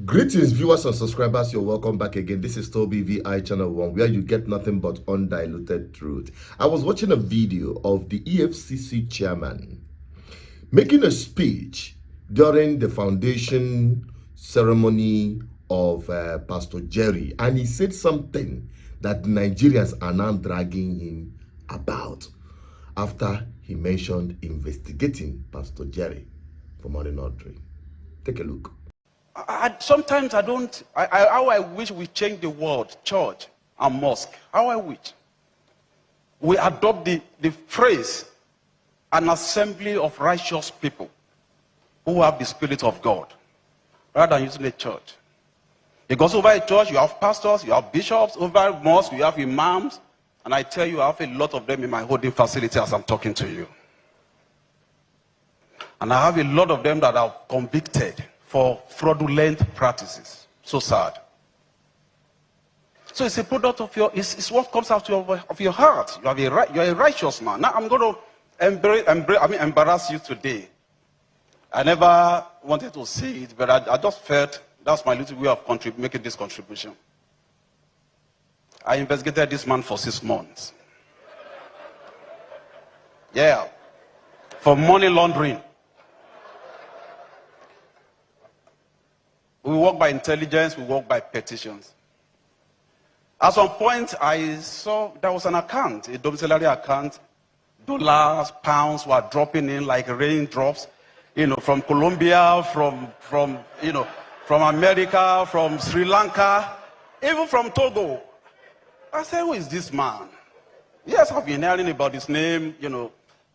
Greetings, viewers and subscribers. You're welcome back again. This is Toby VI Channel 1, where you get nothing but undiluted truth. I was watching a video of the EFCC Chairman making a speech during the foundation ceremony of Pastor Jerry, and he said something that Nigerians are now dragging him about after he mentioned investigating Pastor Jerry for money laundering. Take a look. Sometimes how I wish we change the word church and mosque. How I wish we adopt the phrase an assembly of righteous people who have the Spirit of God, rather than using a church. Because over a church you have pastors, you have bishops. Over a mosque you have imams. And I tell you, I have a lot of them in my holding facility as I'm talking to you. And I have a lot of them that are convicted for fraudulent practices. So sad. So it's a product of your, it's what comes out of your heart. You're a righteous man. Now I'm going to embarrass you today. I never wanted to say it, but I just felt that's my little way of making this contribution. I investigated this man for 6 months. Yeah. For money laundering. We work by intelligence, we work by petitions. At some point, I saw there was an account, a domiciliary account. Dollars, pounds were dropping in like raindrops, from Colombia, from America, from Sri Lanka, even from Togo. I said, who is this man? Yes, I've been hearing about his name,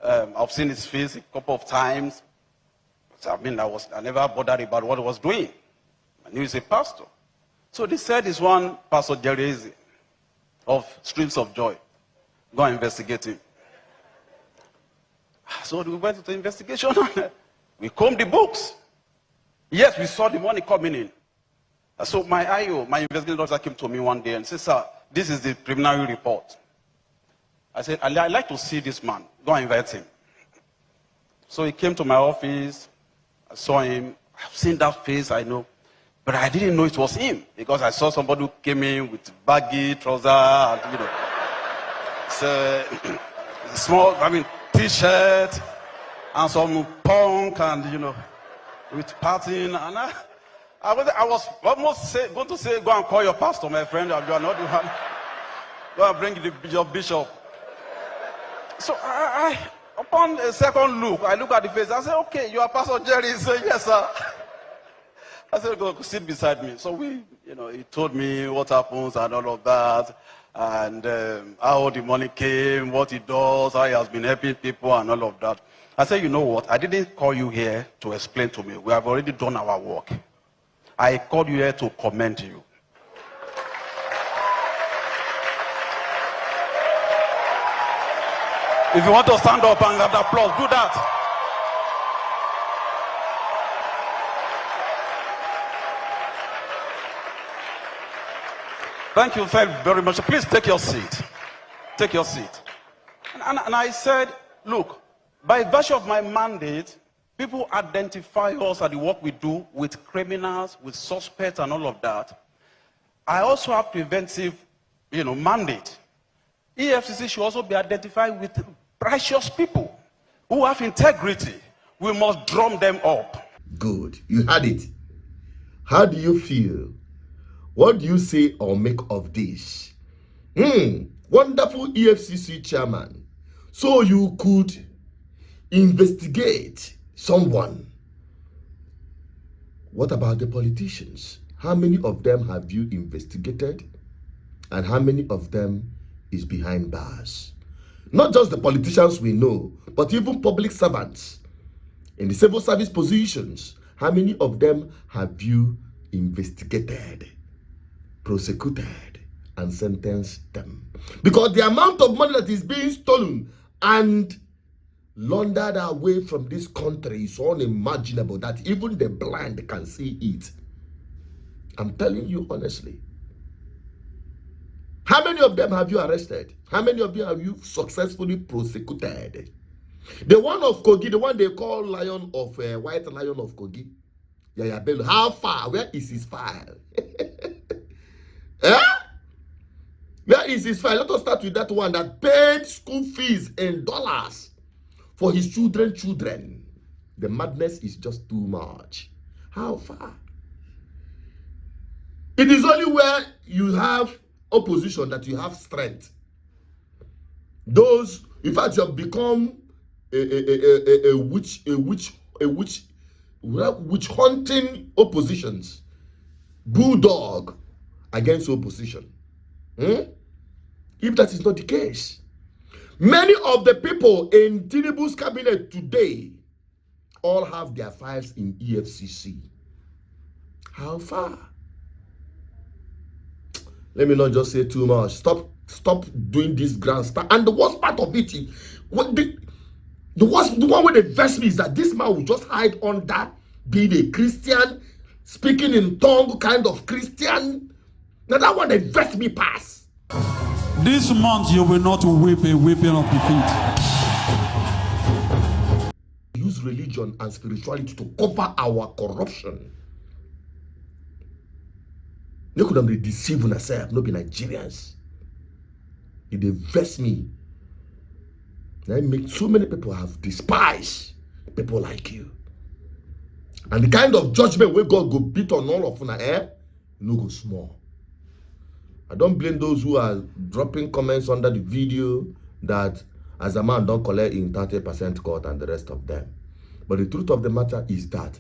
I've seen his face a couple of times. So, I never bothered about what he was doing. I knew he's a pastor. So they said he's one Pastor Jerry of Streams of Joy. Go and investigate him. So we went into the investigation. We combed the books. Yes, we saw the money coming in. So my IO, my investigating officer, came to me one day and said, sir, this is the preliminary report. I said, I'd like to see this man. Go and invite him. So he came to my office. I saw him. I've seen that face, I know. But I didn't know it was him, because I saw somebody who came in with baggy trousers and, small, t-shirt and some punk and, with pattern. And I was almost going to say, go and call your pastor, my friend. You are not the one. Go and bring your bishop. So upon a second look, I look at the face. I said, okay, you are Pastor Jerry. He said, yes, sir. I said, go sit beside me. So he told me what happens and all of that, and how the money came, what he does, how he has been helping people and all of that. I said, you know what? I didn't call you here to explain to me. We have already done our work. I called you here to commend you. If you want to stand up and have the applause, do that. Thank you very much. Please take your seat. Take your seat. And I said, look, by virtue of my mandate, people identify us at the work we do with criminals, with suspects and all of that. I also have preventive, mandate. EFCC should also be identified with righteous people who have integrity. We must drum them up. Good. You had it. How do you feel? What do you say or make of this? Wonderful EFCC chairman. So you could investigate someone. What about the politicians? How many of them have you investigated? And how many of them is behind bars? Not just the politicians we know, but even public servants in the civil service positions. How many of them have you investigated, prosecuted, and sentenced them? Because the amount of money that is being stolen and laundered away from this country is unimaginable, that even the blind can see it. I'm telling you honestly. How many of them have you arrested? How many of them have you successfully prosecuted? The one of Kogi, the one they call White Lion of Kogi, Yaya Bello, how far? Where is his file? Eh? Where is his file? Let us start with that one that paid school fees in dollars for his children. The madness is just too much. How far? It is only where you have opposition that you have strength. Those, in fact, you have become a witch hunting oppositions, bulldog against opposition. If that is not the case, many of the people in Tinubu's cabinet today all have their files in EFCC. How far? Let me not just say too much. Stop doing this grandstand. And the worst part of it is, the one where they vex me is that this man will just hide under being a Christian, speaking in tongue kind of Christian. Now that one they vex me pass. This month you will not weep a weeping of defeat. Use religion and spirituality to cover our corruption. They couldn't be deceiving themselves, not be Nigerians. It they vex me. That make so many people have despised people like you. And the kind of judgment where God go beat on all of una, no go small. I don't blame those who are dropping comments under the video that as a man don't collect in 30% cut and the rest of them. But the truth of the matter is that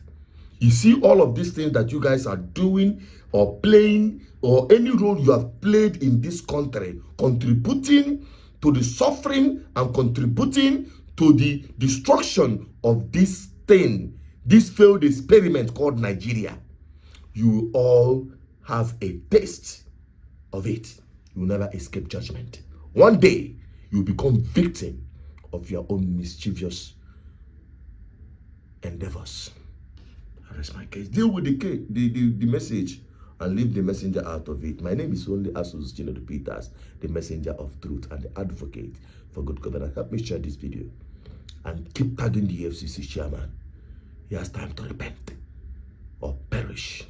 you see all of these things that you guys are doing or playing, or any role you have played in this country, contributing to the suffering and contributing to the destruction of this thing, this failed experiment called Nigeria. You all have a taste of it. You will never escape judgment. One day, you become victim of your own mischievous endeavors. That is my case. Deal with the message and leave the messenger out of it. My name is only Asus Chinedu Peters, the messenger of truth and the advocate for good governance. Help me share this video and keep tagging the EFCC chairman. He has time to repent or perish.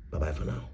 Bye-bye for now.